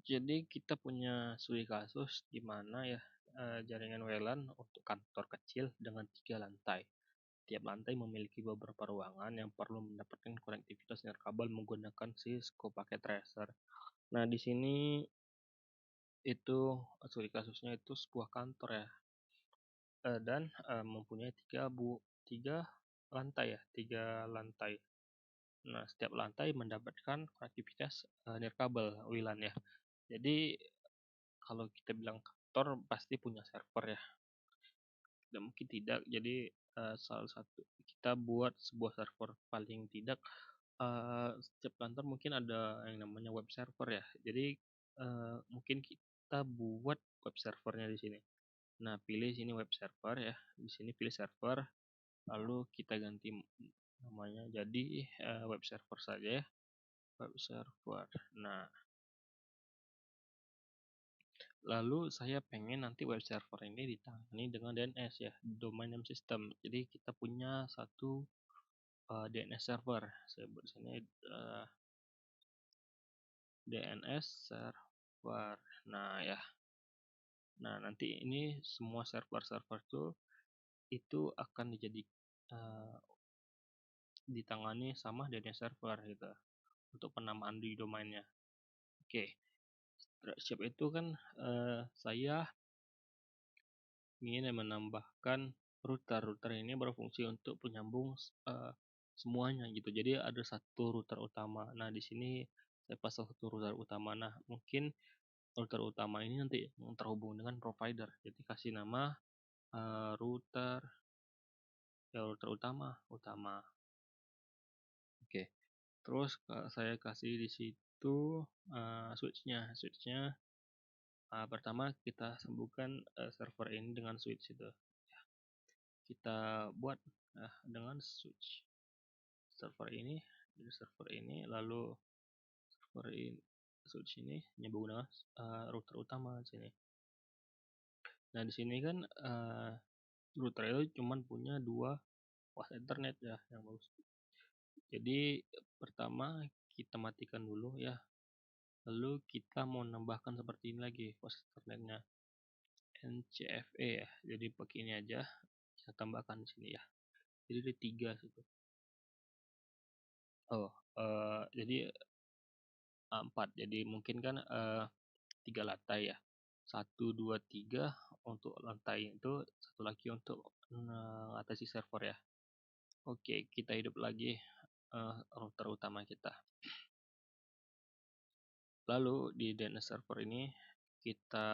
Jadi kita punya studi kasus di mana ya jaringan WLAN untuk kantor kecil dengan 3 lantai. Tiap lantai memiliki beberapa ruangan yang perlu mendapatkan konektivitas nirkabel menggunakan Cisco paket tracer. Nah, di sini itu studi kasusnya itu sebuah kantor ya, dan mempunyai tiga lantai ya, 3 lantai. Nah, setiap lantai mendapatkan konektivitas nirkabel WLAN ya. Jadi kalau kita bilang kantor pasti punya server ya. Tidak mungkin tidak. Jadi salah satu kita buat sebuah server, paling tidak setiap kantor mungkin ada yang namanya web server ya. Jadi mungkin kita buat web servernya di sini. Nah, pilih sini web server ya. Di sini pilih server, lalu kita ganti namanya jadi web server saja ya. Web server. Nah, lalu saya pengen nanti web server ini ditangani dengan DNS ya, domain name system. Jadi kita punya satu DNS server. Saya buat sini DNS server. Nah ya. Nah, nanti ini semua server-server itu akan ditangani sama DNS server gitu untuk penamaan di domainnya. Oke. Siap itu kan saya ingin menambahkan router. Router ini berfungsi untuk penyambung semuanya gitu. Jadi ada satu router utama. Nah, di sini saya pasang satu router utama. Nah, mungkin router utama ini nanti terhubung dengan provider. Jadi kasih nama router utama. Oke. Terus saya kasih di situ switchnya. Pertama kita sambungkan server ini dengan switch itu. Kita buat dengan switch server ini, lalu server ini, switch ini nyambung dengan router utama di sini. Nah, di sini kan router itu cuma punya 2 pas internet ya yang bagus. Jadi pertama kita matikan dulu ya. Lalu kita mau nambahkan seperti ini lagi pas internetnya, NCFE ya. Jadi pakai ini aja, kita tambahkan di sini ya. Jadi ada 3 situ. Jadi 4. Jadi mungkin kan 3 lantai ya. 1, 2, 3 untuk lantai itu, satu lagi untuk mengatasi server ya. Oke, kita hidup lagi router utama kita. Lalu di DNS server ini kita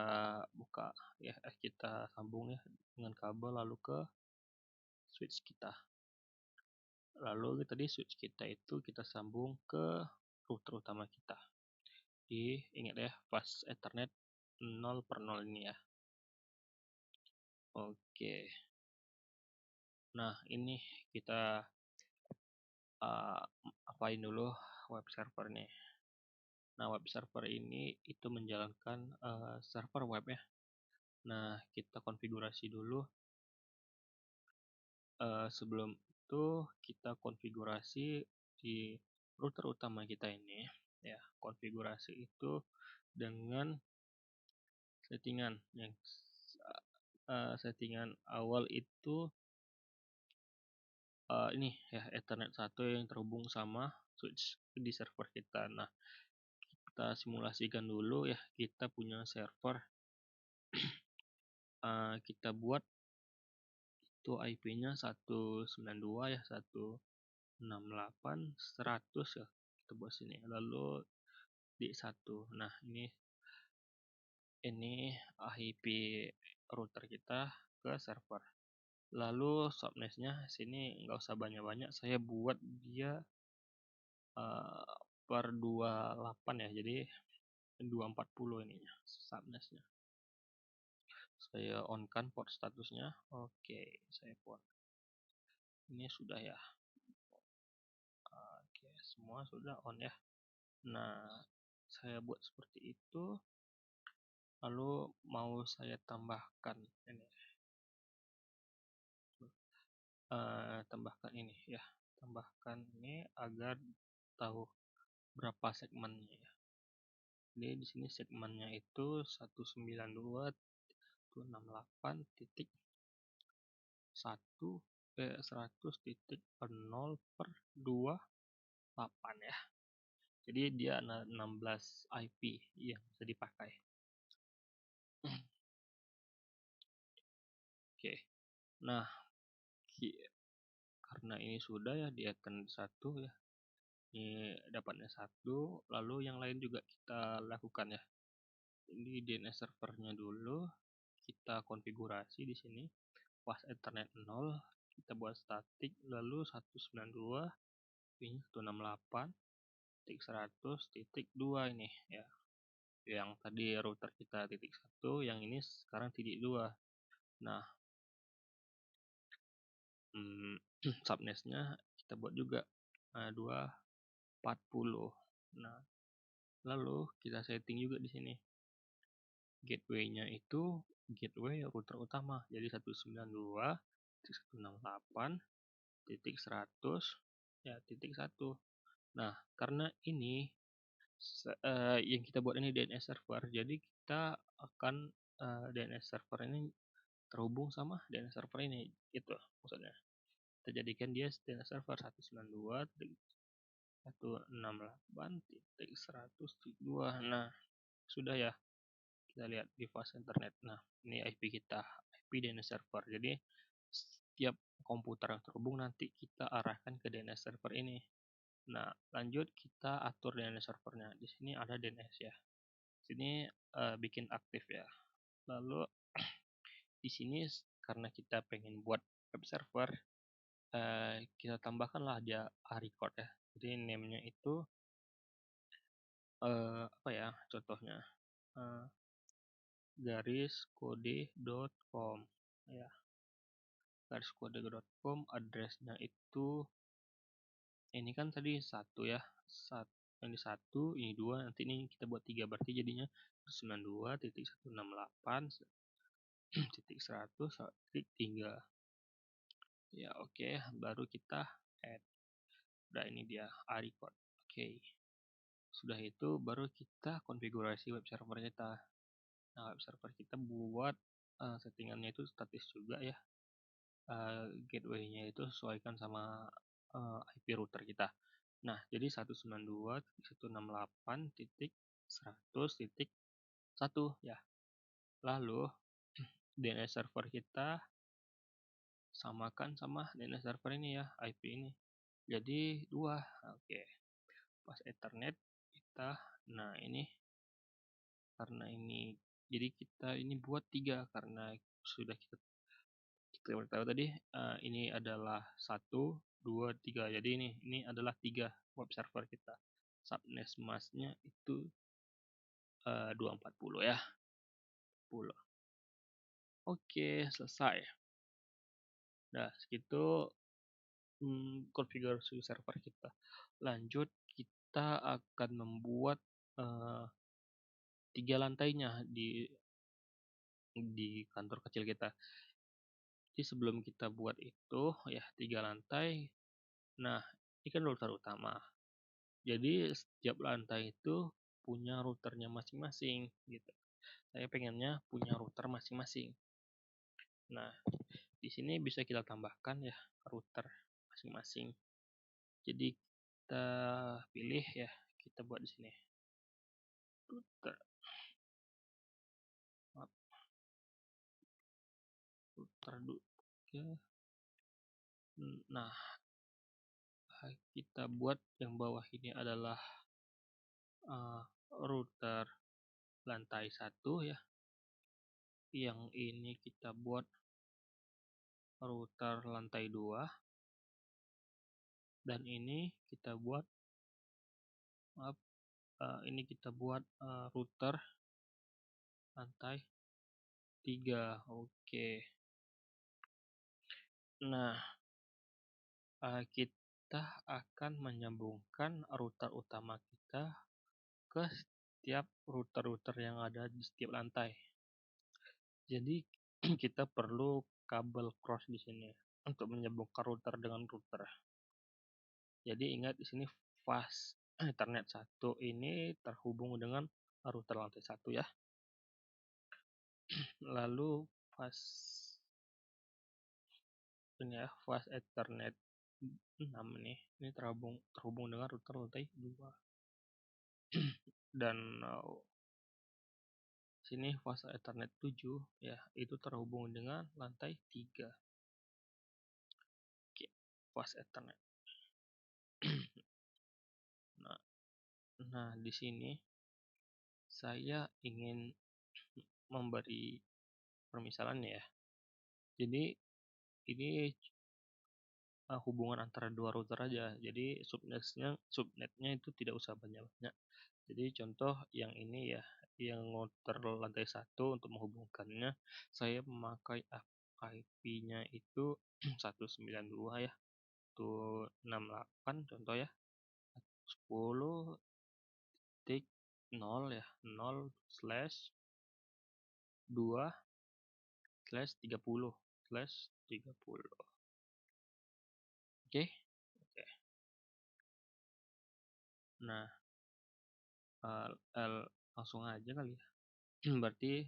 buka ya, kita sambung ya dengan kabel lalu ke switch kita. Lalu tadi switch kita itu kita sambung ke router utama kita. Ingat ya, pas Ethernet 0/0 ini ya. Oke. Nah, ini kita apain dulu web server nih. Nah, web server ini itu menjalankan server web ya. Nah, kita konfigurasi dulu. Sebelum itu kita konfigurasi di router utama kita ini ya. Konfigurasi itu dengan settingan yang settingan awal itu ini ya, Ethernet 1 yang terhubung sama switch di server kita. Nah, kita simulasikan dulu ya, kita punya server kita buat itu IP-nya 192 ya, 168.100 ya, kita buat sini. Lalu di 1. Nah, ini IP router kita ke server. Lalu subnetnya sini nggak usah banyak-banyak, saya buat dia per 28 ya, jadi 240 ininya subnetnya. Saya on kan port statusnya. Oke, saya buat ini sudah ya. Oke, semua sudah on ya. Nah, saya buat seperti itu. Lalu mau saya tambahkan ini, tambahkan ini ya, tambahkan ini agar tahu berapa segmennya ya. Jadi di sini segmennya itu 192.100.0/28 ya. Jadi dia ada 16 IP yang bisa dipakai. Oke. Nah, karena ini sudah ya di attend 1 ya. Ini dapatnya 1, lalu yang lain juga kita lakukan ya. Ini DNS servernya dulu kita konfigurasi di sini. Pas Ethernet 0 kita buat static, lalu 192.168.100.2 ini ya. Yang tadi router kita titik 1, yang ini sekarang titik 2. Nah, subnetnya kita buat juga 240. Nah, lalu kita setting juga di sini. Gateway-nya itu gateway router utama. Jadi 192.168.100 ya titik 1. Nah, karena ini yang kita buat ini DNS server, jadi kita akan DNS server ini terhubung sama DNS server ini, gitu maksudnya. Kita jadikan dia DNS server 192.168.100.2. Nah, sudah ya. Kita lihat di fast internet. Nah, ini IP kita, IP DNS server. Jadi setiap komputer yang terhubung nanti kita arahkan ke DNS server ini. Nah, lanjut kita atur DNS servernya. Di sini ada DNS ya. Sini bikin aktif ya. Lalu di sini karena kita pengen buat web server, kita tambahkanlah aja record ya. Jadi name-nya itu apa ya contohnya, gariskode.com ya. Gariskode.com, addressnya itu ini kan tadi 1 ya, ini 1, ini 2, nanti ini kita buat 3, berarti jadinya 92.168.100.3 ya. Oke, baru kita add. Udah, ini dia record. Oke, sudah itu baru kita konfigurasi web server kita. Nah, web server kita buat settingannya itu statis juga ya. Gateway-nya itu sesuaikan sama IP router kita. Nah, jadi 192.168.100.1 ya. Lalu DNS server kita samakan sama DNS server ini ya, IP ini. Jadi 2. Oke. Pas Ethernet kita, nah ini karena ini jadi kita ini buat 3 karena sudah kita tahu tadi ini adalah 1, 2, 3. Jadi ini adalah 3 web server kita. Subnet masknya itu 240 ya. 10. Oke, selesai. Nah, segitu konfigurasi server kita. Lanjut kita akan membuat 3 lantainya di kantor kecil kita. Jadi sebelum kita buat itu ya 3 lantai. Nah, ini kan router utama. Jadi setiap lantai itu punya routernya masing-masing gitu. Saya pengennya punya router masing-masing. Nah, di sini bisa kita tambahkan ya router masing-masing. Jadi kita pilih ya, kita buat di sini router. Router dulu. Nah, kita buat yang bawah ini adalah router lantai 1 ya. Yang ini kita buat router lantai 2. Dan ini kita buat router lantai 3. Oke. Nah, kita akan menyambungkan router utama kita ke setiap router-router yang ada di setiap lantai. Jadi kita perlu kabel cross di sini untuk menyambungkan router dengan router. Jadi ingat di sini fast Ethernet 1 ini terhubung dengan router lantai 1 ya. Lalu fast Ethernet 6 nih, ini terhubung dengan router lantai 2. Dan sini fast Ethernet 7 ya, itu terhubung dengan lantai 3. Oke, fast Ethernet. Nah, di sini saya ingin memberi permisalan ya. Jadi ini hubungan antara dua router aja. Jadi subnetnya itu tidak usah banyak-banyak. Jadi contoh yang ini ya, yang router lantai 1 untuk menghubungkannya saya memakai IP-nya itu 192 ya. Itu 68 contoh ya. 10.0 ya, 0/2/30/30. Oke. Nah, langsung aja kali ya. Berarti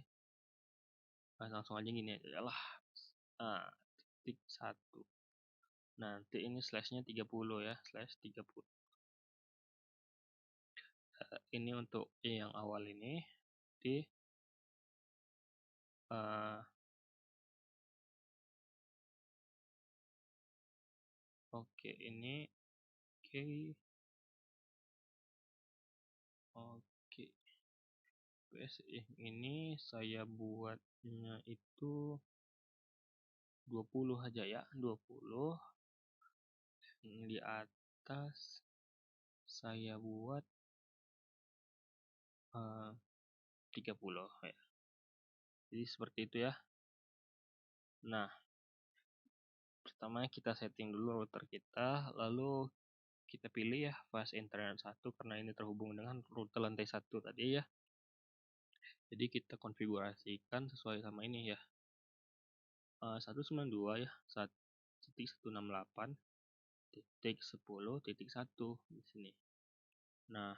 langsung aja gini aja lah. Titik 1. Nanti ini slashnya 30 ya, slash 30. Ini untuk yang awal ini di oke, ini oke. Ini saya buatnya itu 20 aja ya, 20. Di atas saya buat 30 ya. Jadi seperti itu ya. Nah, pertama kita setting dulu router kita, lalu kita pilih ya fast internet 1 karena ini terhubung dengan router lantai 1 tadi ya. Jadi kita konfigurasikan sesuai sama ini ya. 192 ya, 1.168.10.1 di sini. Nah,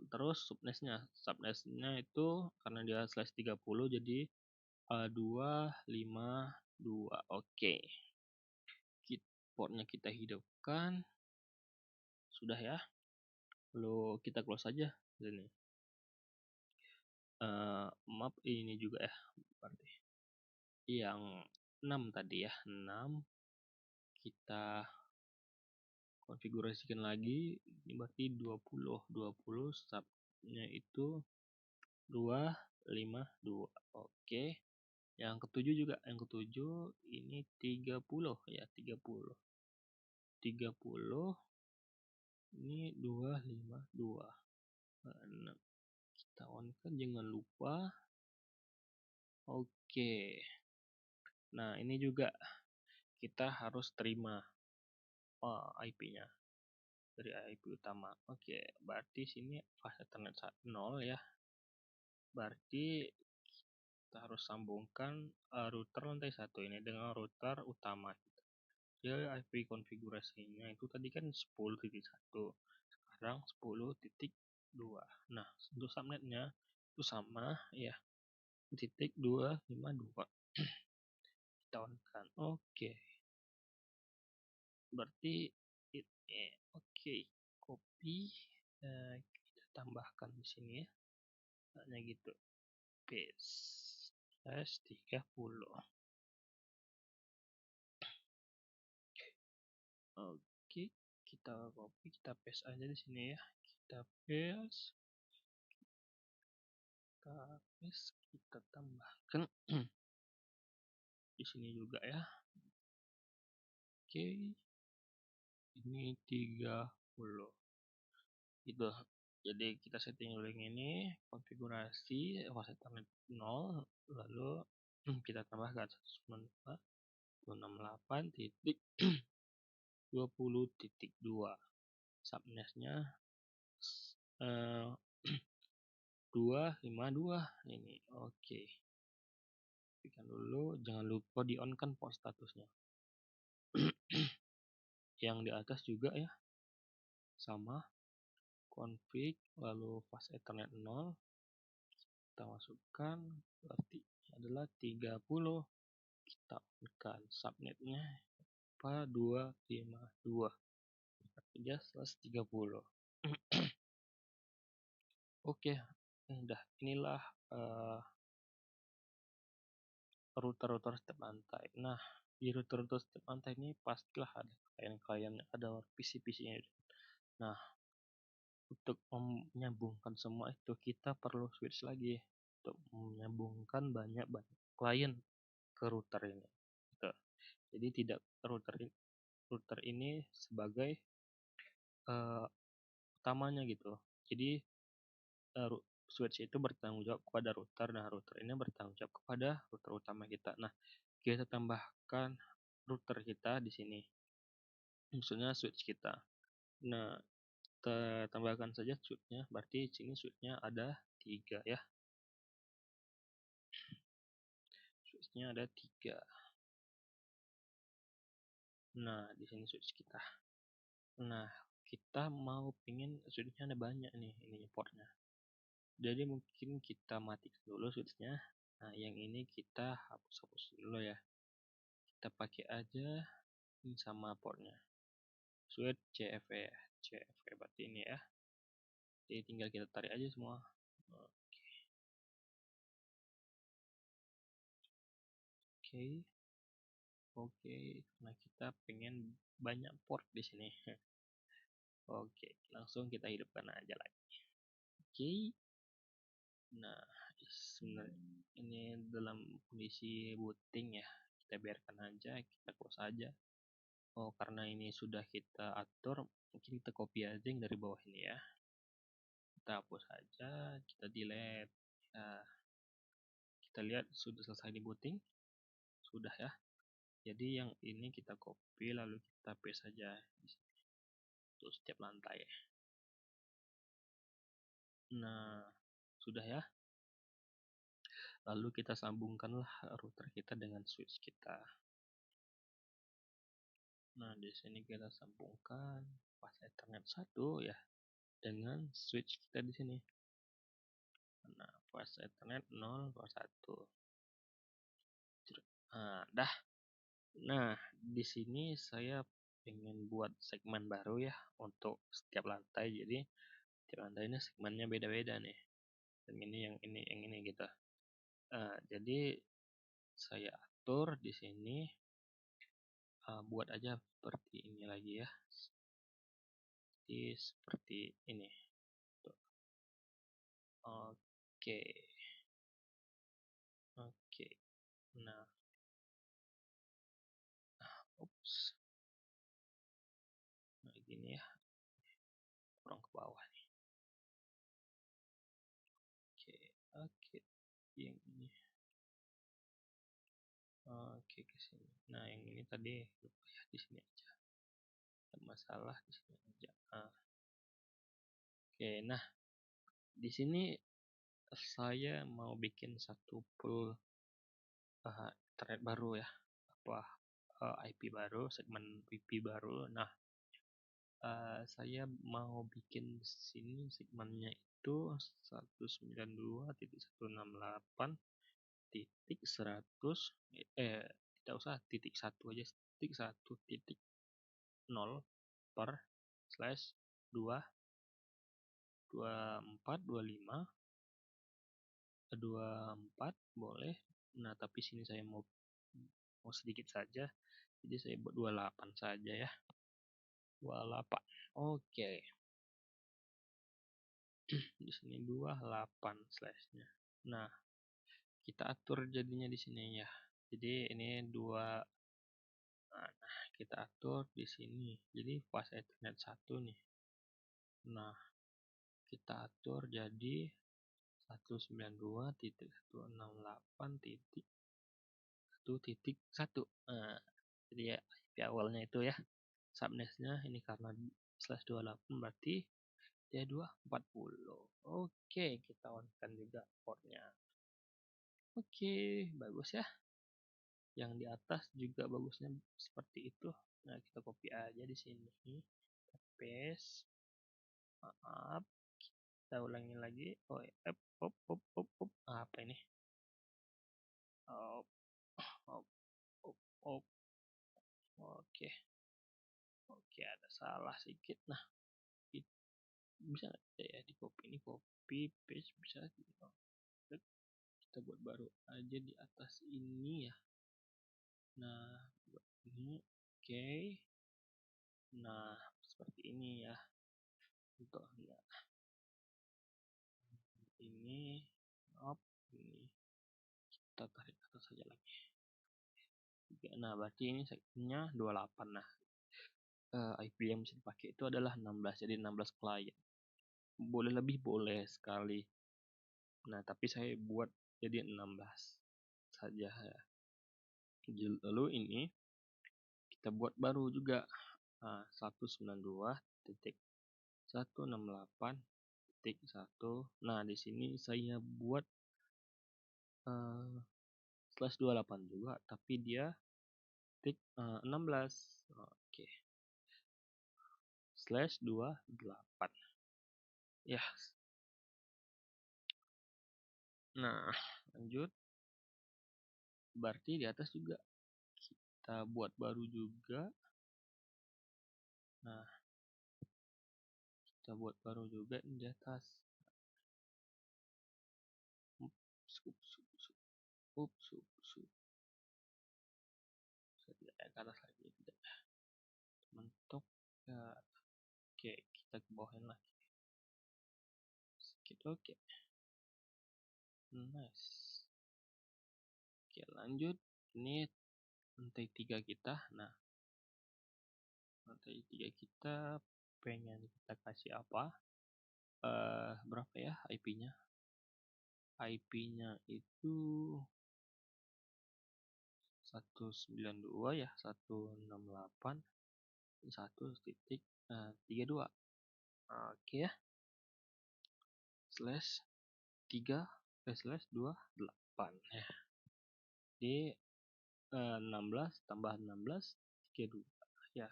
terus subnetnya itu karena dia slash 30 jadi 252. Oke. Portnya kita hidupkan. Sudah ya. Lalu kita close aja ini. Map ini juga ya. Berarti yang 6 tadi ya. 6 kita konfigurasikan lagi. Ini berarti 20 subnya itu 252. Oke. Yang ketujuh juga, yang ketujuh ini 30 ya, 30 ini 252. Nah, kita on kan jangan lupa. Oke. Nah, ini juga kita harus terima IP-nya dari IP utama. Oke, berarti sini fast Ethernet 0 ya. Berarti kita harus sambungkan router lantai 1 ini dengan router utama. Jadi IP konfigurasinya itu tadi kan 10.1, sekarang 10.2. Nah, untuk subnetnya itu sama ya, titik 252. Kita on kan. Oke. Berarti ini oke. Copy, kita tambahkan di sini ya. Hanya gitu. Paste. 30. Oke, kita copy, kita paste aja di sini ya. Kita paste, kita tambahkan di sini juga ya. Oke, ini 30. Gitu. Jadi kita setting dulu yang ini, konfigurasi fast Ethernet 0, lalu kita tambahkan 192.168.20.2. Subnetnya 252 ini. Oke. Pastikan dulu, jangan lupa di on kan port statusnya. Yang di atas juga ya, sama config, lalu fast ethernet 0, kita masukkan, berarti adalah 30. Kita on subnetnya 252, 330. Oke, udah inilah router-router step lantai. Nah, di router-router step lantai ini pastilah ada klien-klien, ada PC-PC-nya. Nah, untuk menyambungkan semua itu kita perlu switch lagi untuk menyambungkan banyak klien ke router ini. Gitu. Jadi tidak router ini sebagai utamanya gitu. Jadi switch itu bertanggung jawab kepada router, nah router ini bertanggung jawab kepada router utama kita. Nah, kita tambahkan router kita di sini, maksudnya switch kita. Nah, kita tambahkan saja switchnya, berarti di sini switchnya ada 3 ya. Switchnya ada 3. Nah, di sini switch kita. Nah, kita mau pingin switchnya ada banyak nih, ini portnya. Jadi mungkin kita matikan dulu switchnya. Nah, yang ini kita hapus dulu ya. Kita pakai aja ini sama portnya. Switch CFE berarti ini ya. Jadi tinggal kita tarik aja semua. Oke, nah kita pengen banyak port di sini. Oke, langsung kita hidupkan aja lagi. Oke. Nah, sebenarnya ini dalam kondisi booting ya. Kita biarkan aja, kita close aja. Oh, karena ini sudah kita atur, mungkin kita copy aja yang dari bawah ini ya. Kita hapus aja, kita delete. Ya, kita lihat sudah selesai di booting. Sudah ya. Jadi yang ini kita copy lalu kita paste saja di sini untuk setiap lantai. Nah, sudah ya. Lalu kita sambungkanlah router kita dengan switch kita. Nah, di sini kita sambungkan fast ethernet 1 ya dengan switch kita di sini. Nah, fast ethernet 0 ke 1. Nah, dah. Nah, di sini saya pengen buat segmen baru ya untuk setiap lantai. Jadi setiap lantai ini segmennya beda-beda nih. Yang ini gitu. Jadi saya atur di sini buat aja seperti ini lagi ya. Seperti ini. Tuh. Oke. Nah, ups. Nah, gini ya. Kurang ke bawah nih. Oke. Yang ini. Oke, ke sini. Nah, yang ini tadi lupa ya, di sini aja. Ada masalah di sini aja. Oke, nah di sini saya mau bikin satu pool thread baru ya, IP baru, segmen IP baru. Nah, saya mau bikin sini segmennya itu 192.168.100 tidak usah titik 1 aja, titik 1.0 per slash 2 24 25 24 boleh. Nah, tapi sini saya mau sedikit saja, jadi saya buat 28 saja ya. 28. Oke. Di sini 28 slashnya. Nah, kita atur jadinya di sini ya. Jadi ini 2. Nah, kita atur di sini. Jadi fast ethernet 1 nih. Nah, kita atur jadi 192.168.1.1. Nah, jadi ya IP awalnya itu ya. Subnetnya ini karena /28 berarti dia 240. Oke, kita on kan juga portnya. Oke, bagus ya. Yang di atas juga bagusnya seperti itu. Nah, kita copy aja di sini. Paste. Maaf, kita ulangi lagi. Oh, apa ini? Oh, oh, oh, oh. Oke, oke, ada salah sedikit. Nah, bisa nggak ya di copy ini, copy paste bisa gitu. Kita buat baru aja di atas ini ya. Nah, buat ini, oke. Nah, seperti ini ya. Untuk ini, ini kita tarik atas saja lagi. Nah, berarti ini segmennya 28. Nah, IP yang bisa dipakai itu adalah 16, jadi 16 klien. Boleh lebih, boleh sekali. Nah, tapi saya buat jadi 16 saja ya. Lalu ini kita buat baru juga. Nah, 192.168.1. Nah, di sini saya buat /28 juga, tapi dia titik 16. Oke. /28. Ya. Nah, lanjut. Berarti di atas juga kita buat baru juga. Nah, kita buat baru juga di atas. Tidak ke atas lagi, tidak. Mentok ya. Oke, kita ke bawahin lagi sedikit. Oke, nice. Oke, lanjut. Ini lantai 3 kita. Nah, lantai 3 kita pengen kita kasih apa? Berapa ya IP-nya? IP-nya itu 192 ya, 168.1.32. Oke ya. /3/28 ya. Di 16 tambah 16 32 ya.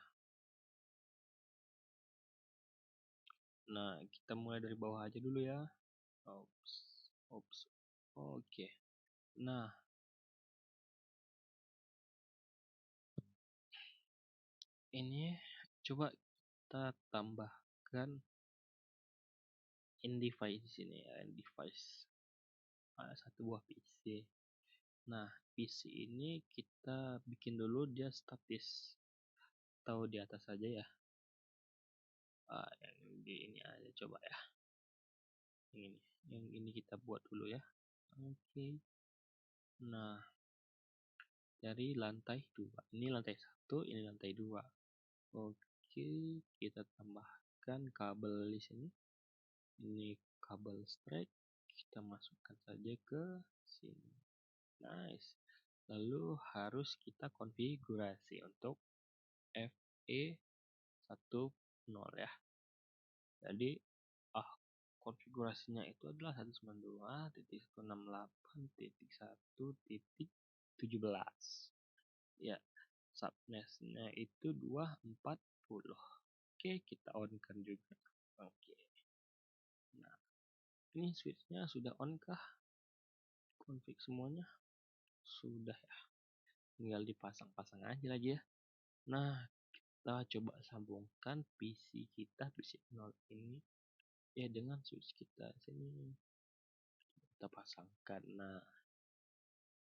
Nah, kita mulai dari bawah aja dulu ya. Oke. Nah, ini coba kita tambahkan device di sini ya, device. Ada satu buah PC. Nah, PC ini kita bikin dulu dia statis. Tahu di atas saja ya. Yang di ini aja coba ya. Yang ini kita buat dulu ya. Oke. Nah, dari lantai 2. Ini lantai 1, ini lantai 2. Oke, kita tambahkan kabel di sini. Ini kabel strike, kita masukkan saja ke sini. Nice. Lalu harus kita konfigurasi untuk FE10 ya. Jadi konfigurasinya itu adalah 192.168.1.17 ya. Subnetnya itu 240. Oke, kita on kan juga. Oke. Nah, ini switchnya sudah on kah? Config semuanya sudah ya. Tinggal dipasang-pasang aja lagi ya. Nah, kita coba sambungkan PC kita, PC 0 ini ya dengan switch kita sini. Kita pasangkan. Nah,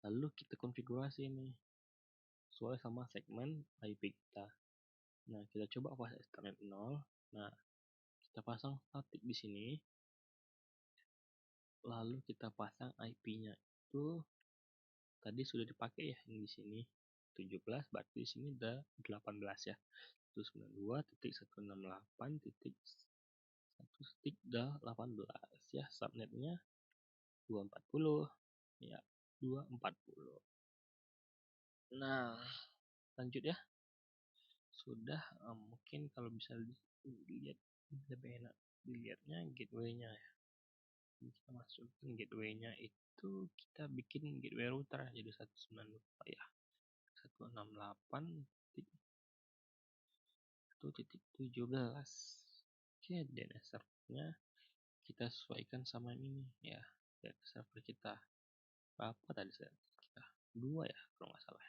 lalu kita konfigurasi nih sesuai sama segmen IP kita. Nah, kita coba pas Ethernet 0. Nah, kita pasang statik di sini. Lalu kita pasang IP-nya itu tadi sudah dipakai ya yang di sini 17, berarti di sini udah 18 ya. 192.168.1.18 ya. Subnetnya 240 ya, 240. Nah, lanjut ya. Sudah, mungkin kalau bisa dilihat lebih enak dilihatnya gateway-nya ya. Kita masukin gateway-nya itu kita bikin gateway router jadi 192 ya. 168.1.17. Oke, DNS servernya kita sesuaikan sama ini ya. DNS server kita berapa tadi server kita? 2 ya kalau nggak salah.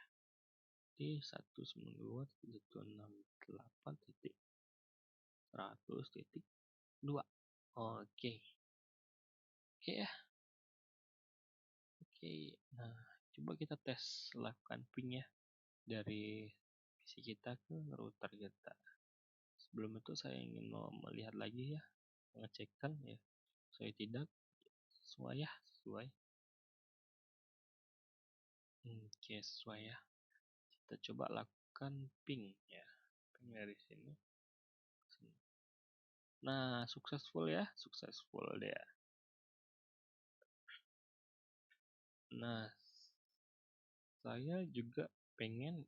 Di 192.168.100.2. Oke. Oke ya. Oke. Nah, coba kita tes lakukan ping ya dari PC kita ke router kita. Sebelum itu saya ingin melihat lagi ya, mengecekkan ya. Saya tidak sesuai ya, sesuai. Oke, sesuai ya. Kita coba lakukan ping ya. Ping dari sini. Nah, successful ya, successful dia. Nah, saya juga pengen.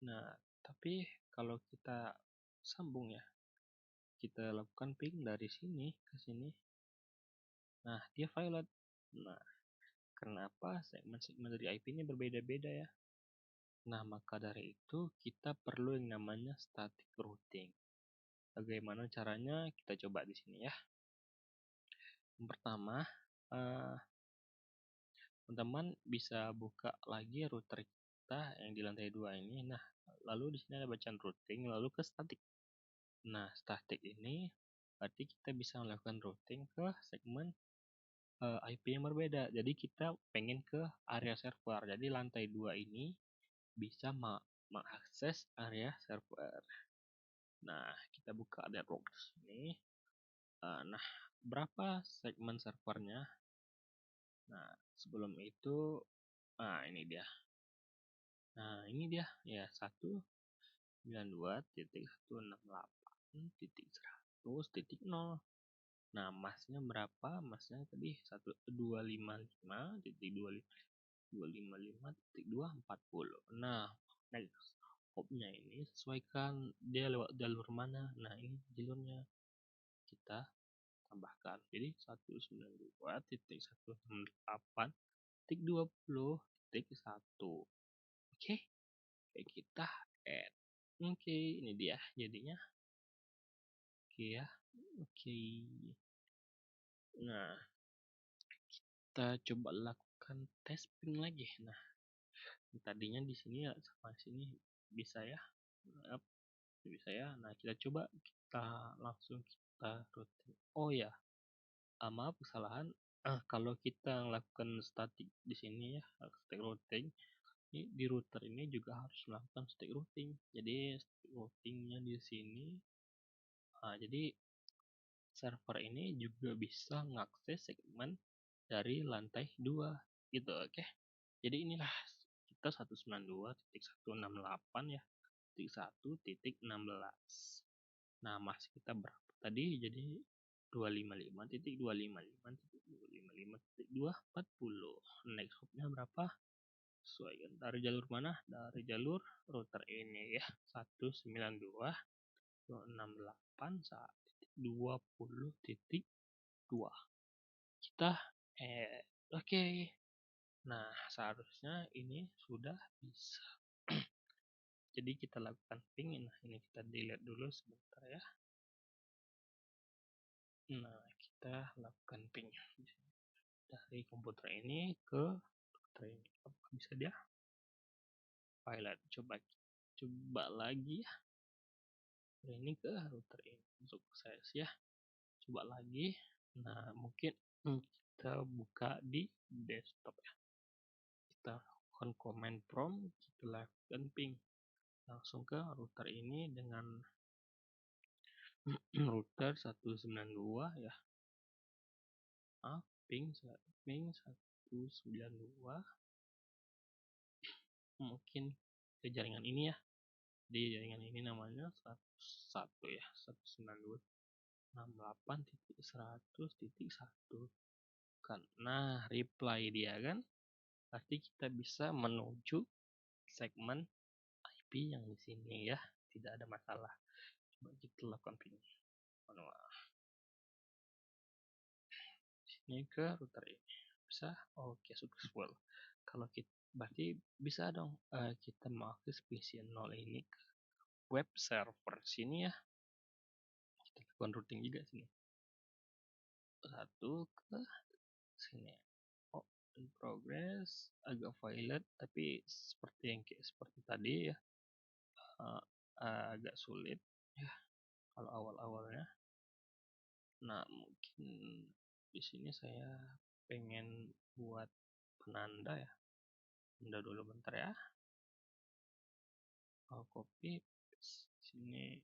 Nah, tapi kalau kita sambung ya, kita lakukan ping dari sini ke sini. Nah, dia violet. Nah, kenapa segmen-segmen dari IP-nya berbeda-beda ya? Nah, maka dari itu kita perlu yang namanya static routing. Bagaimana caranya? Kita coba di sini ya. Yang pertama, teman-teman bisa buka lagi router kita yang di lantai 2 ini. Nah, lalu di sini ada bacaan routing, lalu ke static. Nah, static ini berarti kita bisa melakukan routing ke segmen IP yang berbeda. Jadi kita pengen ke area server. Jadi lantai 2 ini bisa mengakses area server. Nah, kita buka network ini. Nah, berapa segmen servernya? Nah, sebelum itu, ini dia. Nah, ini dia ya 192.168.100.0. Nah, masnya berapa? Masnya tadi 255.255.240. Nah, next hopnya ini sesuaikan dia lewat jalur mana. Nah, ini jalurnya kita tambahkan. Jadi 192.168.20.1. Oke, kita add. Oke, ini dia jadinya. Oke ya. Oke. Nah, kita coba lakukan tes ping lagi. Nah, tadinya di sini ya sama sini bisa ya. Bisa ya. Nah, kita coba kita langsung kita routing. Oh ya, maaf kesalahan. Kalau kita lakukan static di sini ya, static routing, ini di router ini juga harus melakukan static routing. Jadi static routingnya di sini. Jadi server ini juga bisa mengakses segmen dari lantai 2 gitu, oke. Jadi inilah kita 192.168 ya, 1.16. Nah, mas kita berapa tadi? Jadi 255.255.240. Next hopnya berapa? Sesuaikan dari jalur mana? Dari jalur router ini ya, 192.168.20.2. Kita oke. Nah, seharusnya ini sudah bisa. Jadi kita lakukan ping. Nah, ini kita delete dulu sebentar ya. Nah, kita lakukan ping dari komputer ini ke komputer ini. Apakah bisa dia? Pilot, coba lagi ya. Ini ke router ini sukses ya. Coba lagi. Nah, mungkin kita buka di desktop ya. Kita lakukan command prompt, kita lakukan ping langsung ke router ini dengan router 192 ya. Ping 192. Mungkin ke jaringan ini ya. Di jaringan ini namanya 101 ya, 192.168.100.1. kan. Nah, reply dia kan. Berarti kita bisa menuju segmen IP yang di sini ya. Tidak ada masalah. Coba kita lakukan ping manual. Sini ke router ini. Bisa? Oke, successful. Kalau kita berarti bisa dong kita mengakses PC0 ini ke web server sini ya. Kita bukan routing juga sini. Satu ke sini. Oh, in progress, agak violet, tapi seperti tadi ya, agak sulit ya kalau awal-awalnya. Nah, mungkin di sini saya pengen buat penanda ya. Tunda dulu bentar ya. Copy sini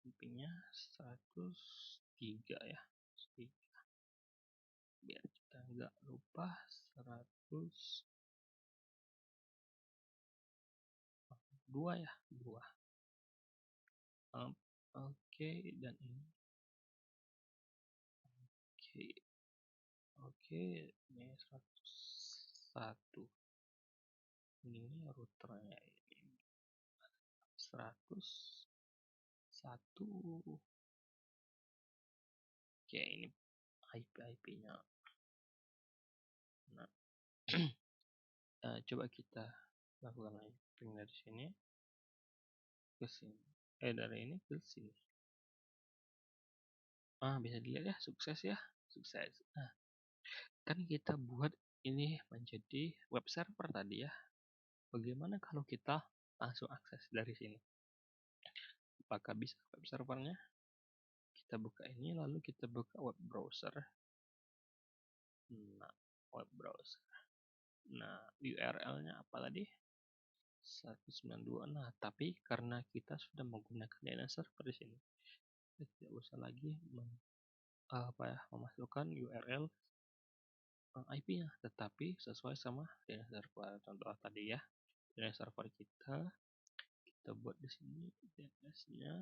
sampingnya 103 ya. 103. Biar kita nggak lupa 102 ya, 2. Oke, dan ini oke, ini 101. Ini routernya ini 101. Oke, ini IP-nya. Nah, coba kita lakukan lagi ping dari sini ke sini. Dari ini ke sini. Bisa dilihat ya, sukses ya, sukses. Nah, kan kita buat ini menjadi web server tadi ya. Bagaimana kalau kita langsung akses dari sini? Apakah bisa web servernya? Kita buka ini, lalu kita buka web browser. Nah, web browser. Nah, URL-nya apa tadi? 192. Nah, tapi karena kita sudah menggunakan DNS server di sini, kita tidak usah lagi memasukkan URL IP-nya, tetapi sesuai sama DNS server. Contoh tadi ya, DNS server kita buat di sini DNS-nya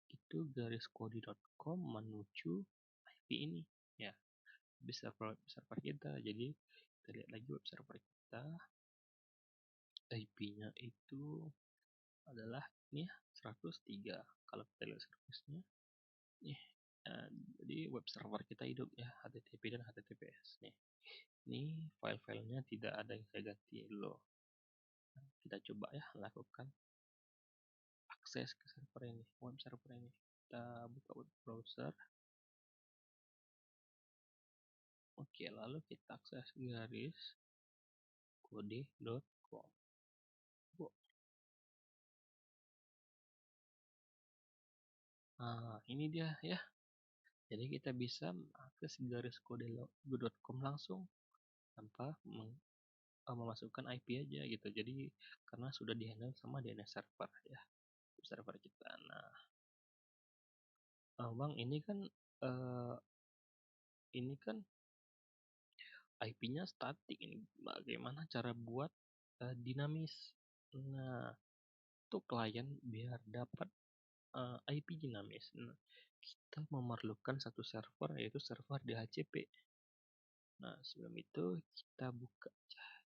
itu _kodi.com menuju IP ini ya, bisa server kita. Jadi kita lihat lagi web server kita, IP-nya itu adalah ini ya, 103. Kalau kita lihat servisnya nih, jadi web server kita hidup ya, HTTP dan HTTPS nih. Ini file-filenya tidak ada yang saya ganti loh. Kita coba ya lakukan akses ke server ini, web server ini. Kita buka web browser. Oke, lalu kita akses kode.com. Nah, ini dia ya. Jadi kita bisa akses kode.com langsung tanpa memasukkan IP aja gitu. Jadi karena sudah dihandle sama DNS server ya, server kita. Nah, Bang, ini kan IP-nya statik ini. Bagaimana cara buat dinamis? Nah, untuk klien biar dapat IP dinamis, nah, kita memerlukan satu server, yaitu server DHCP. Nah, sebelum itu kita buka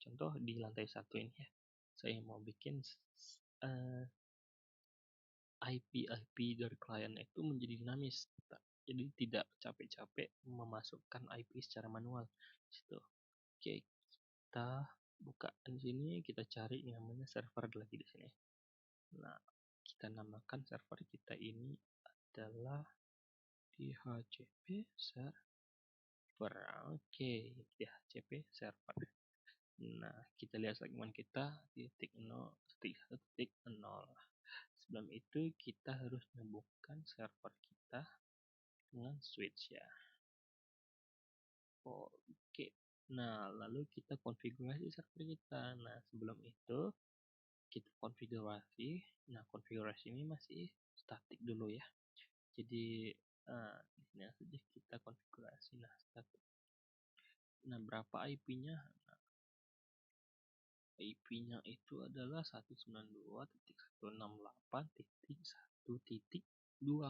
contoh di lantai 1 ini ya. Saya mau bikin IP dari klien itu menjadi dinamis. Jadi tidak capek-capek memasukkan IP secara manual. Situ. Oke, kita buka di sini, kita cari yang namanya server lagi di sini. Nah, kita namakan server kita ini adalah DHCP server. Oke, DHCP server. Nah, kita lihat segmen kita titik 0, titik 1, titik 0. Sebelum itu kita harus menyambungkan server kita dengan switch ya. Oke. Nah, lalu kita konfigurasi server kita. Nah, sebelum itu kita konfigurasi. Nah, konfigurasi ini masih statik dulu ya. Jadi di sini saja kita konfigurasi. Nah, statik. Nah, berapa IP-nya? Nah, IP-nya itu adalah 192.168.1.2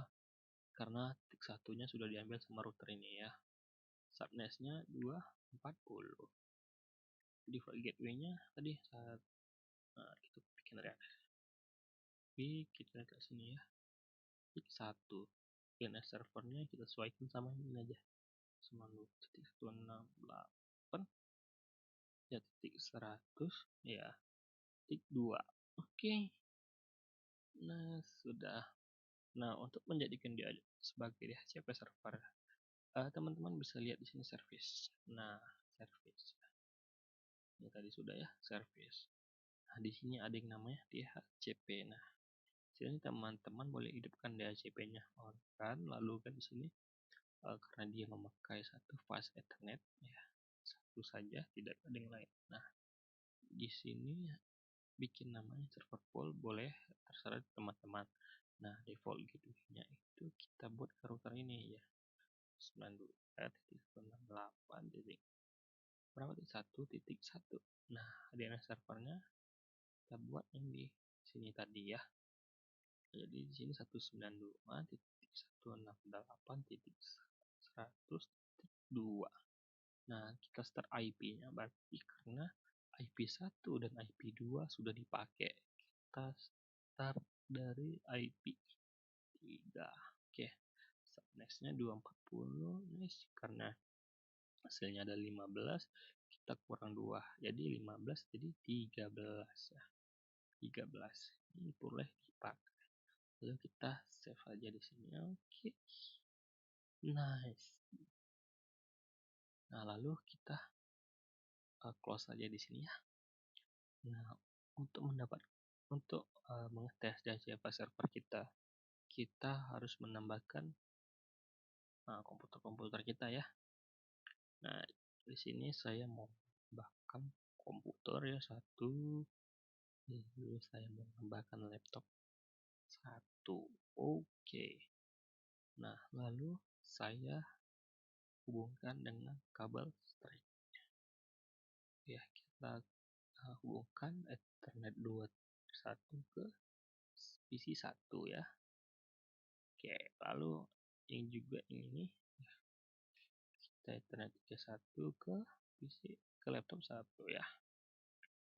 karena titik satunya sudah diambil sama router ini ya. Subnetnya 240. Default gateway-nya tadi kita bikin react. Tapi kita ke sini ya. Titik 1. DNS servernya kita sesuaikan sama ini aja. 168 ya, titik 100 ya, titik 2. Oke. Nah, sudah Nah, untuk menjadikan dia sebagai DHCP server, teman-teman bisa lihat di sini service. Nah, service. Ini tadi sudah ya, service. Nah, di sini ada yang namanya DHCP. Nah, sini teman-teman boleh hidupkan DHCP-nya on kan, lalu kan di sini karena dia memakai satu fast Ethernet ya, satu saja, tidak ada yang lain. Nah, di sini bikin namanya server pool boleh, terserah teman-teman. Nah, default gateway-nya itu kita buat ke router ini ya, 92.168. Berapa titik 1.1. Nah, DNS servernya kita buat yang di sini tadi ya. Jadi di sini 192.168.100.2. Nah, kita start IP-nya berarti karena IP1 dan IP2 sudah dipakai. Kita start dari IP3. Oke. Nextnya 240. Next karena hasilnya ada 15, kita kurang 2. Jadi 15 jadi 13 ya. 13. Ini boleh dipakai. Lalu kita save aja di sini. Oke. Nice. Nah, lalu kita close aja di sini ya. Nah, untuk mengetes DHCP server kita harus menambahkan komputer-komputer kita ya. Nah, di sini saya mau menambahkan komputer ya, satu. Lalu saya mau menambahkan laptop satu. Oke. Nah, lalu saya hubungkan dengan kabel straight. Ya, kita hubungkan Ethernet 2.1 ke PC 1 ya. Oke, lalu yang juga ini kita Ethernet 3.1 ke PC ke laptop 1 ya.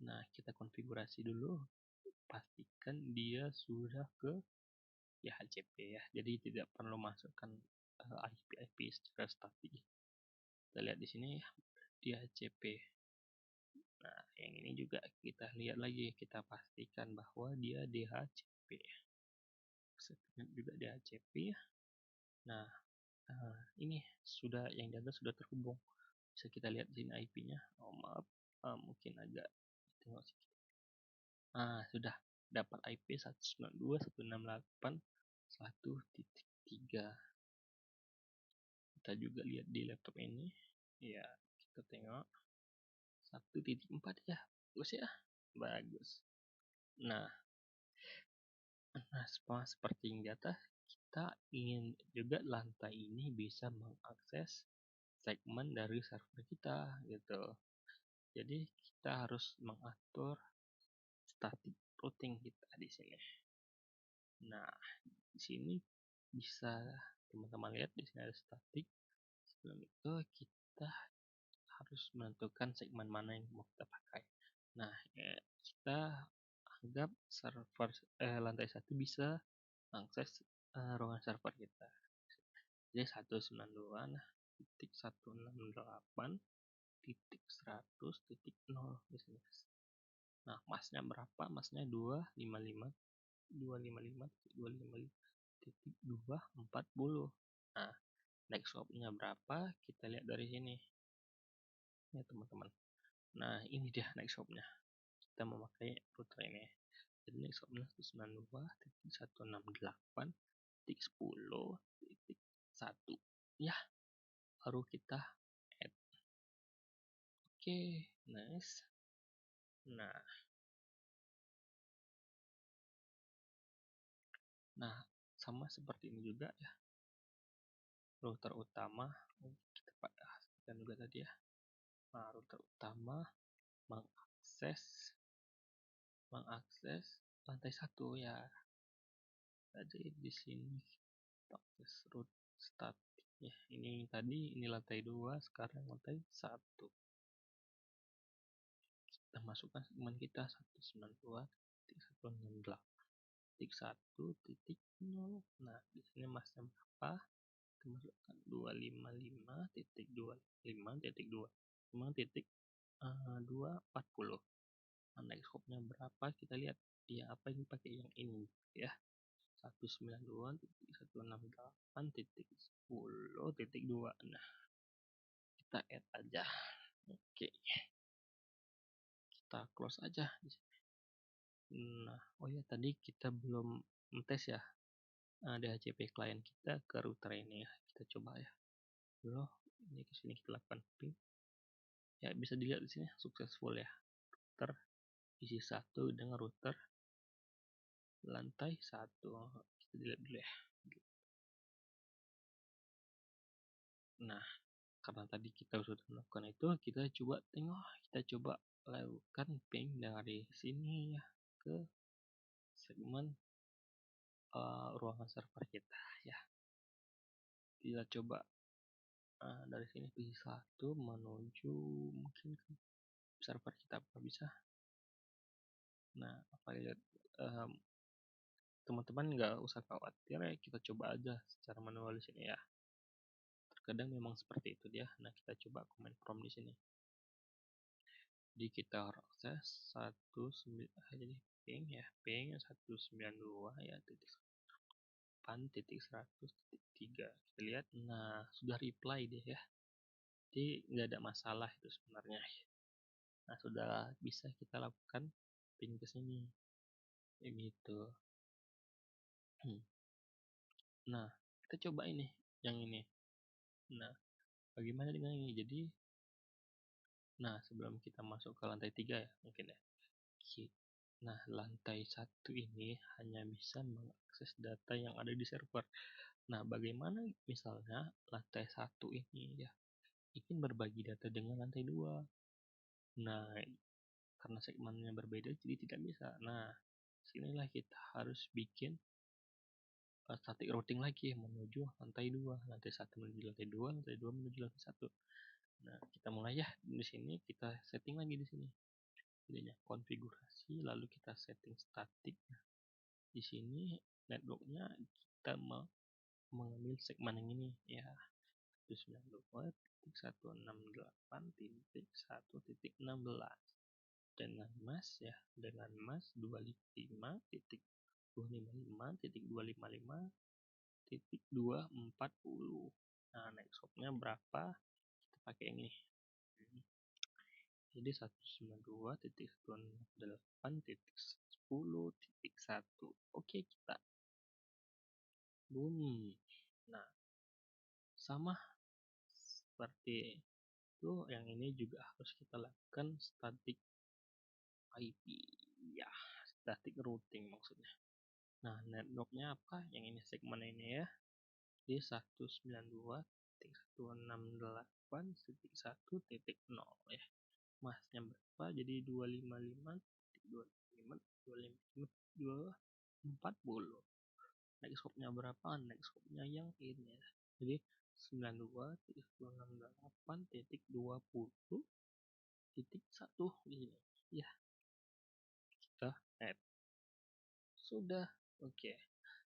Nah, kita konfigurasi dulu, pastikan dia sudah ke DHCP ya. Jadi tidak perlu masukkan IP secara statik. Kita lihat di sini DHCP. Nah, yang ini juga kita lihat lagi, kita pastikan bahwa dia DHCP. Settingan juga DHCP. Nah, ini sudah yang data sudah terhubung. Bisa kita lihat di sini IP-nya. Oh, maaf, mungkin agak tengok sedikit. Sudah dapat IP 192.168.1.3. Kita juga lihat di laptop ini. Ya, kita tengok 1.4 ya. Bagus ya. Bagus. Nah, seperti yang di atas, kita ingin juga lantai ini bisa mengakses segmen dari server kita gitu. Jadi kita harus mengatur static routing kita di sini. Nah, di sini bisa teman-teman lihat di sini ada static. Sebelum itu kita harus menentukan segmen mana yang mau kita pakai. Nah, kita anggap server lantai 1 bisa akses ruangan server kita. Jadi 192.168.100.0 di sini. Nah, masnya berapa? Masnya 255 255.255.240. Nah, next shop-nya berapa? Kita lihat dari sini. Ya, teman-teman. Nah, ini dia next shop-nya. Kita memakai router ini. Jadi next shop-nya 192.168.10.1. Ya, baru kita add. Oke, nice. Nah, sama seperti ini juga ya. Router utama kita pastikan juga tadi ya. Nah, router utama mengakses lantai 1 ya. Jadi di sini akses root static ya. Ini tadi ini lantai 2, sekarang lantai 1. Kita masukkan segmen kita 192.168.1.0. Nah, di sini masnya berapa? Kita masukkan 255.2.5.2.240. Nah, next hop-nya berapa? Kita lihat ya, apa yang pakai yang ini ya. 192.168.10.2. Nah, kita add aja. Oke, kita close aja. Nah, oh ya, tadi kita belum tes ya DHCP klien kita ke router ini ya. Kita coba ya. Loh, ini ke sini kita lakukan ping. Ya, bisa dilihat di sini successful ya. Router isi 1 dengan router lantai 1. Kita dilihat dulu ya. Nah, karena tadi kita sudah melakukan itu, kita coba lakukan ping dari sini ya ke segmen ruangan server kita ya. Kita coba dari sini PC 1 menuju mungkin ke server kita, apa bisa. Nah, apabila teman-teman nggak usah khawatir ya, kita coba aja secara manual di sini ya. Terkadang memang seperti itu dia. Nah, kita coba command prompt di sini. Jadi kita akses 19, jadi ping ya, ping 192 ya titik 8.100.3. Kita lihat, nah sudah reply deh ya. Jadi nggak ada masalah itu sebenarnya. Nah, sudah bisa kita lakukan ping ke sini. Begitu. Nah, kita coba ini, yang ini. Nah, bagaimana dengan ini? Jadi, nah sebelum kita masuk ke lantai 3 ya, mungkin ya. Nah, lantai 1 ini hanya bisa mengakses data yang ada di server. Nah, bagaimana misalnya lantai 1 ini ya ingin berbagi data dengan lantai 2. Nah, karena segmennya berbeda jadi tidak bisa. Nah, sinilah kita harus bikin static routing lagi menuju lantai 2, lantai 1 menuju lantai 2, lantai 2 menuju lantai 1. Nah, kita mulai ya. Di sini kita setting lagi di sini. Jadinya konfigurasi, lalu kita setting static. Nah, di sini networknya kita mau mengambil segmen yang ini ya, 192.168.1.16 dengan mask ya, dengan mask 255.255.240. Nah, next hopnya berapa, kita pakai yang ini. Jadi 192.168.10.1. Oke, kita boom. Nah, sama seperti itu, yang ini juga harus kita lakukan static IP ya, static routing maksudnya. Nah, networknya apa? Yang ini segmen ini ya, di 192.168.1.0 ya. Masnya berapa? Jadi 255.255.255.240. Next hopnya berapa? Next hopnya yang ini ya. Jadi 92.268.20.1 di sini. Ya, kita add. Sudah, oke.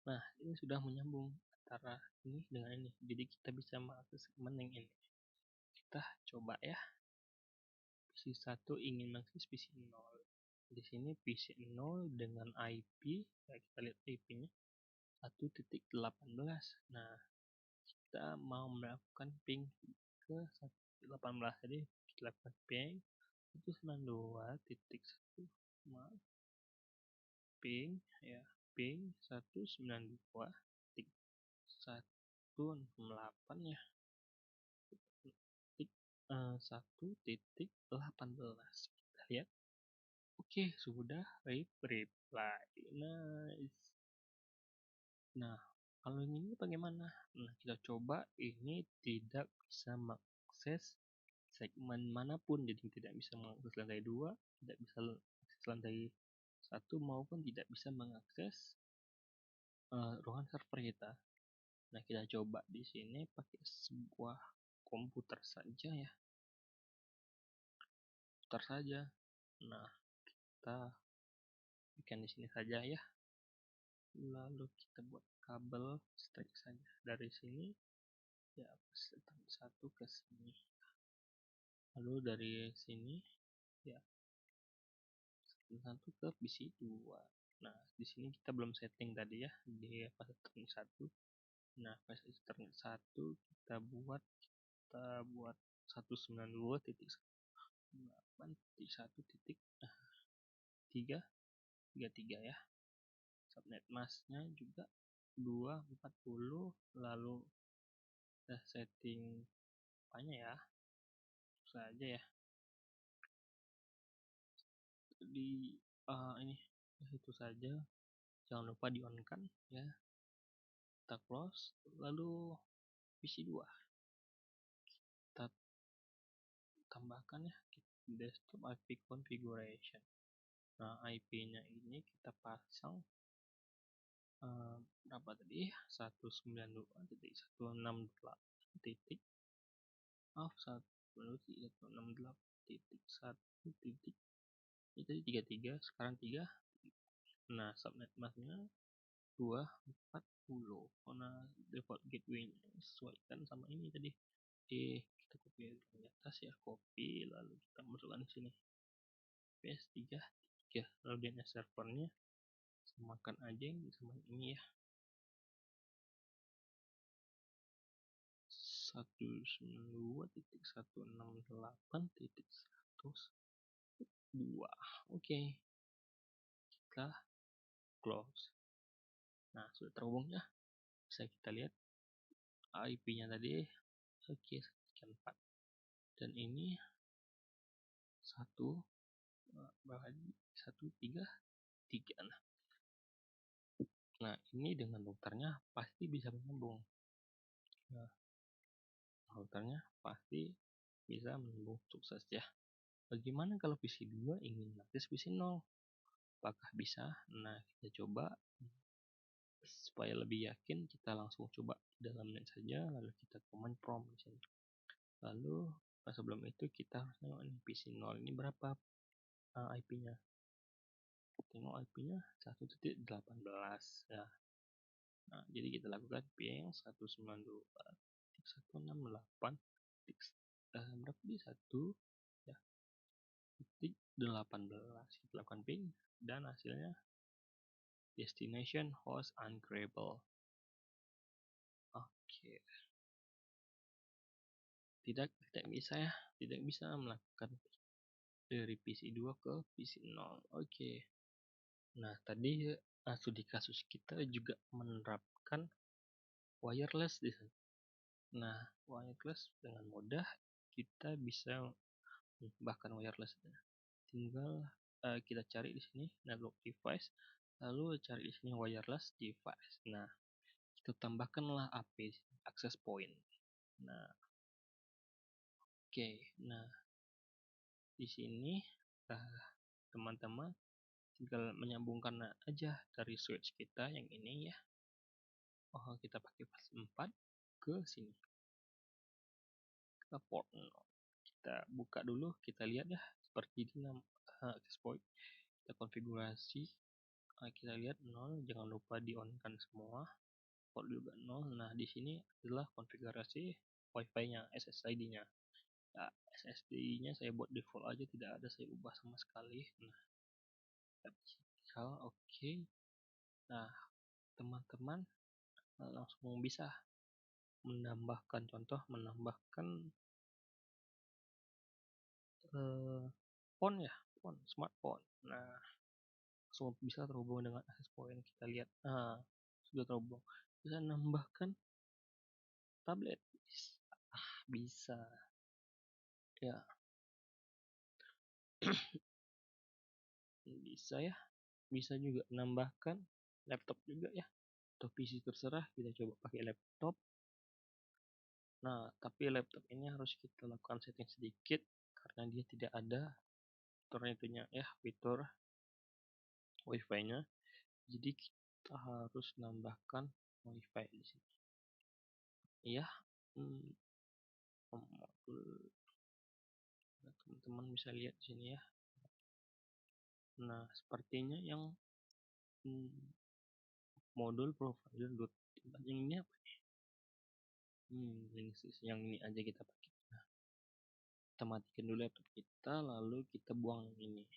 Nah, ini sudah menyambung antara ini dengan ini. Jadi kita bisa mengakses segmen yang ini. Kita coba ya. PC 1 ingin mengakses PC 0. Di sini PC 0 dengan IP, ya kita lihat IP-nya 1.18. Nah, kita mau melakukan ping ke 1.18. Jadi kita lakukan ping 192.1 ping ya, ping 192.168 ya, 1.18. Kita lihat. Oke, sudah reply. Nice. Nah, kalau ini bagaimana? Nah, kita coba ini tidak bisa mengakses segmen manapun, jadi tidak bisa mengakses lantai 2, tidak bisa mengakses lantai 1, maupun tidak bisa mengakses ruangan server kita. Nah, kita coba di sini pakai sebuah komputer saja ya. Komputer saja. Nah, kita bikin di sini saja ya. Lalu kita buat kabel straight saja dari sini ya, satu ke sini. Lalu dari sini ya, satu ke PC 2. Nah, di sini kita belum setting tadi ya di fase Ethernet 1. Nah, fase Ethernet 1 kita buat 192.168.1.333 ya. Subnet masknya juga 240, lalu kita setting apanya ya, saja ya di ini itu saja, jangan lupa di on kan ya, kita close. Lalu PC 2 kita tambahkan ya, desktop IP configuration. Nah, IP nya ini kita pasang berapa tadi, 192.168 titik maaf 192.168 titik ini tadi 33, sekarang 3. Nah, subnet masknya 240. Nah, default gateway nya sesuaikan sama ini tadi. Kita copy di atas ya, copy, lalu kita masukkan di sini, PS3 3, lalu DNS servernya samakan aja sama ini ya, 192.168.102. Oke, kita close. Nah, sudah terhubung ya, bisa kita lihat IP nya tadi. Oke, sekian 4, dan ini 1.1.3.3. Nah, ini dengan routernya pasti bisa menyambung. Nah, routernya pasti bisa menyambung sukses ya. Bagaimana kalau PC 2 ingin akses PC 0? Apakah bisa? Nah, kita coba. Supaya lebih yakin, kita langsung coba di dalam net saja, lalu kita command prompt di sini. Lalu sebelum itu kita harus tengok ini PC 0 ini berapa IP-nya. Tengok IP-nya 1.18 ya. Nah, jadi kita lakukan ping 192.168 berapa di 1 ya, titik 18. Kita lakukan ping dan hasilnya destination host uncreable. Oke, tidak bisa ya, tidak bisa melakukan dari PC 2 ke PC 0. Oke. Nah, tadi studi kasus kita juga menerapkan wireless di sana. Nah, wireless dengan mudah kita bisa bahkan wireless. Tinggal kita cari di sini network device, lalu cari di sini wireless device. Nah, kita tambahkanlah AP access point. Nah, oke. Nah, di sini teman-teman tinggal menyambungkan aja dari switch kita yang ini ya. Kita pakai pas 4 ke sini, ke port 0. Kita buka dulu, kita lihat ya seperti ini access point. Kita konfigurasi, kita lihat 0, jangan lupa di on kan semua, port juga 0. Nah, di sini adalah konfigurasi wifi nya, SSID nya. Nah, SSD nya saya buat default aja, tidak ada saya ubah sama sekali. Nah, oke. Nah, teman-teman langsung bisa menambahkan phone ya, smartphone. Nah, langsung bisa terhubung dengan access point. Kita lihat, sudah terhubung. Bisa nambahkan tablet, bisa ya. Bisa ya, bisa juga nambahkan laptop juga ya, atau PC terserah. Kita coba pakai laptop. Nah, tapi laptop ini harus kita lakukan setting sedikit karena dia tidak ada fiturnya ya, fitur wifi nya. Jadi kita harus nambahkan wifi di sini ya. Teman-teman bisa lihat di sini ya. Nah, sepertinya yang modul provider yang ini apa nih? Yang ini aja kita pakai. Nah, kita matikan dulu laptop kita, lalu kita buang yang ini.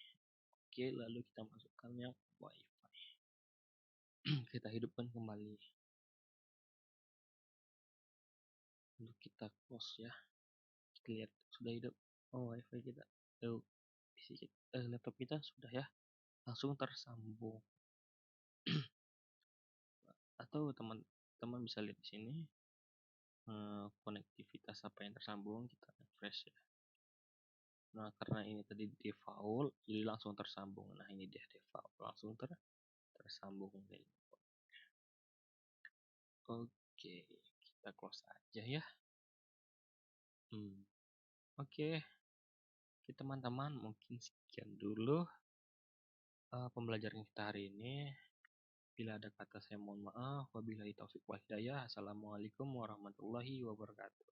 Oke, lalu kita masukkan yang wifi. Kita hidupkan kembali. Lalu kita close ya. Kita lihat sudah hidup. Oh, wifi kita. PC kita, laptop kita sudah ya. Langsung tersambung. Atau teman-teman bisa lihat di sini konektivitas apa yang tersambung, kita refresh ya. Nah, karena ini tadi default, jadi langsung tersambung. Nah, ini dia default, langsung tersambung. Oke, kita close aja ya. Oke, teman-teman, mungkin sekian dulu pembelajaran kita hari ini. Bila ada kata saya mohon maaf. Wabillahi taufik wal hidayah. Assalamualaikum warahmatullahi wabarakatuh.